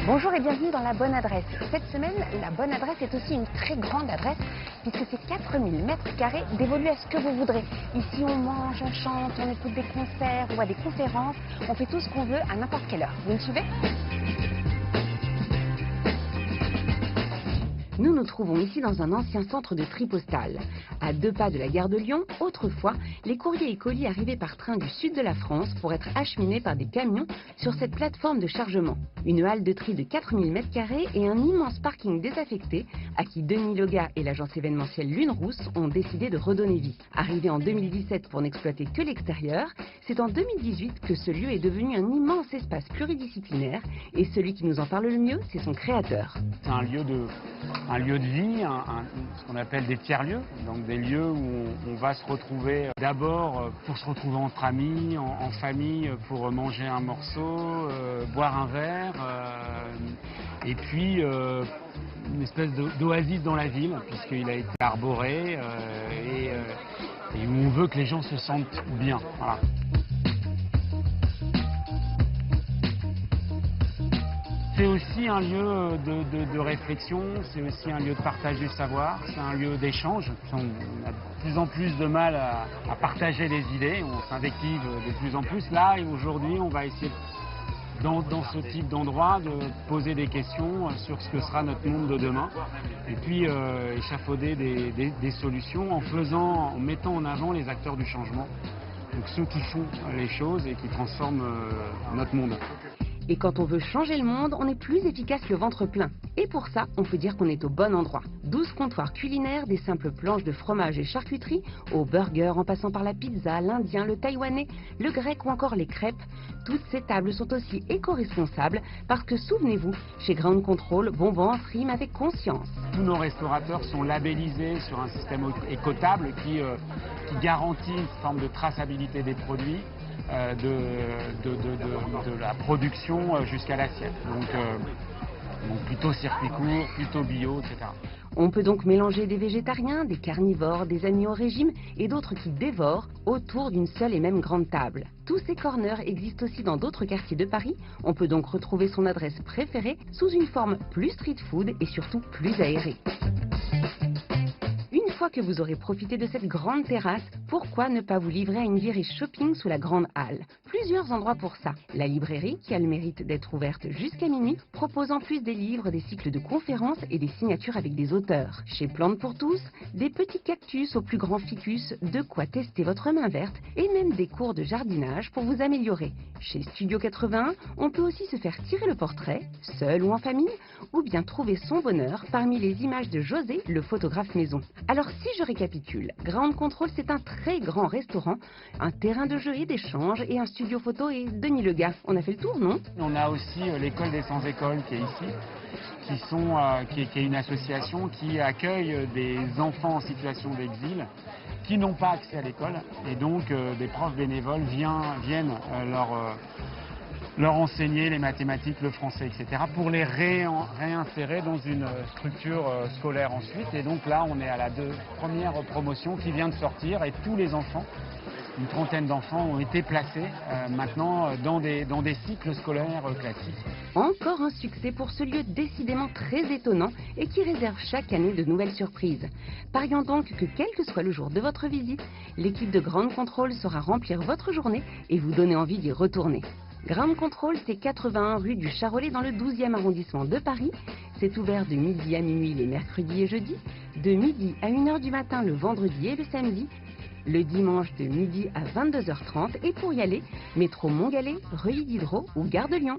Bonjour et bienvenue dans La Bonne Adresse. Cette semaine, La Bonne Adresse est aussi une très grande adresse puisque c'est 4000 mètres carrés dévolus à ce que vous voudrez. Ici, on mange, on chante, on écoute des concerts, on voit des conférences, on fait tout ce qu'on veut à n'importe quelle heure. Vous me suivez ? Nous nous trouvons ici dans un ancien centre de tri postal. À 2 pas de la gare de Lyon, autrefois, les courriers et colis arrivaient par train du sud de la France pour être acheminés par des camions sur cette plateforme de chargement. Une halle de tri de 4000 m² et un immense parking désaffecté à qui Denis Loga et l'agence événementielle Lune Rousse ont décidé de redonner vie. Arrivé en 2017 pour n'exploiter que l'extérieur, c'est en 2018 que ce lieu est devenu un immense espace pluridisciplinaire et celui qui nous en parle le mieux, c'est son créateur. C'est un lieu de vie, ce qu'on appelle des tiers-lieux, donc des lieux où on va se retrouver d'abord pour se retrouver entre amis, en famille, pour manger un morceau, boire un verre, et puis une espèce d'oasis dans la ville, puisqu'il a été arboré, et où on veut que les gens se sentent bien. Voilà. C'est aussi un lieu de réflexion, c'est aussi un lieu de partage du savoir, c'est un lieu d'échange. On a de plus en plus de mal à partager les idées, on s'invective de plus en plus. Là, et aujourd'hui, on va essayer, dans ce type d'endroit, de poser des questions sur ce que sera notre monde de demain. Et puis échafauder des solutions en mettant en avant les acteurs du changement. Donc ceux qui font les choses et qui transforment notre monde. Et quand on veut changer le monde, on est plus efficace le ventre plein. Et pour ça, on peut dire qu'on est au bon endroit. 12 comptoirs culinaires, des simples planches de fromage et charcuterie, aux burgers en passant par la pizza, l'indien, le taïwanais, le grec ou encore les crêpes. Toutes ces tables sont aussi éco-responsables parce que, souvenez-vous, chez Ground Control, bon vent rime avec conscience. Tous nos restaurateurs sont labellisés sur un système écotable qui garantit une forme de traçabilité des produits. De la production jusqu'à l'assiette. Donc plutôt circuit court, plutôt bio, etc. On peut donc mélanger des végétariens, des carnivores, des amis au régime et d'autres qui dévorent autour d'une seule et même grande table. Tous ces corners existent aussi dans d'autres quartiers de Paris. On peut donc retrouver son adresse préférée sous une forme plus street food et surtout plus aérée. Une fois que vous aurez profité de cette grande terrasse, pourquoi ne pas vous livrer à une virée shopping sous la grande halle? Plusieurs endroits pour ça. La librairie, qui a le mérite d'être ouverte jusqu'à minuit, propose en plus des livres, des cycles de conférences et des signatures avec des auteurs. Chez Plantes pour tous, des petits cactus aux plus grands ficus, de quoi tester votre main verte et même des cours de jardinage pour vous améliorer. Chez Studio 81, on peut aussi se faire tirer le portrait, seul ou en famille, ou bien trouver son bonheur parmi les images de José, le photographe maison. Alors si je récapitule, Ground Control c'est un très grand restaurant, un terrain de jeu et d'échange et un studio photo et Denis Loga. On a fait le tour, non? On a aussi l'école des sans-école qui est ici, qui est une association qui accueille des enfants en situation d'exil qui n'ont pas accès à l'école et donc des profs bénévoles viennent leur enseigner les mathématiques, le français, etc. pour les réinsérer dans une structure scolaire ensuite. Et donc là, on est à la première promotion qui vient de sortir et tous les enfants, une trentaine d'enfants ont été placés maintenant dans des cycles scolaires classiques. Encore un succès pour ce lieu décidément très étonnant et qui réserve chaque année de nouvelles surprises. Parions donc que quel que soit le jour de votre visite, l'équipe de Ground Control saura remplir votre journée et vous donner envie d'y retourner. Ground Control, c'est 81 rue du Charolais dans le 12e arrondissement de Paris. C'est ouvert de midi à minuit les mercredis et jeudis, de midi à 1h du matin le vendredi et le samedi, le dimanche de midi à 22h30 et pour y aller, métro Montgallet, Reuilly Diderot ou Gare de Lyon.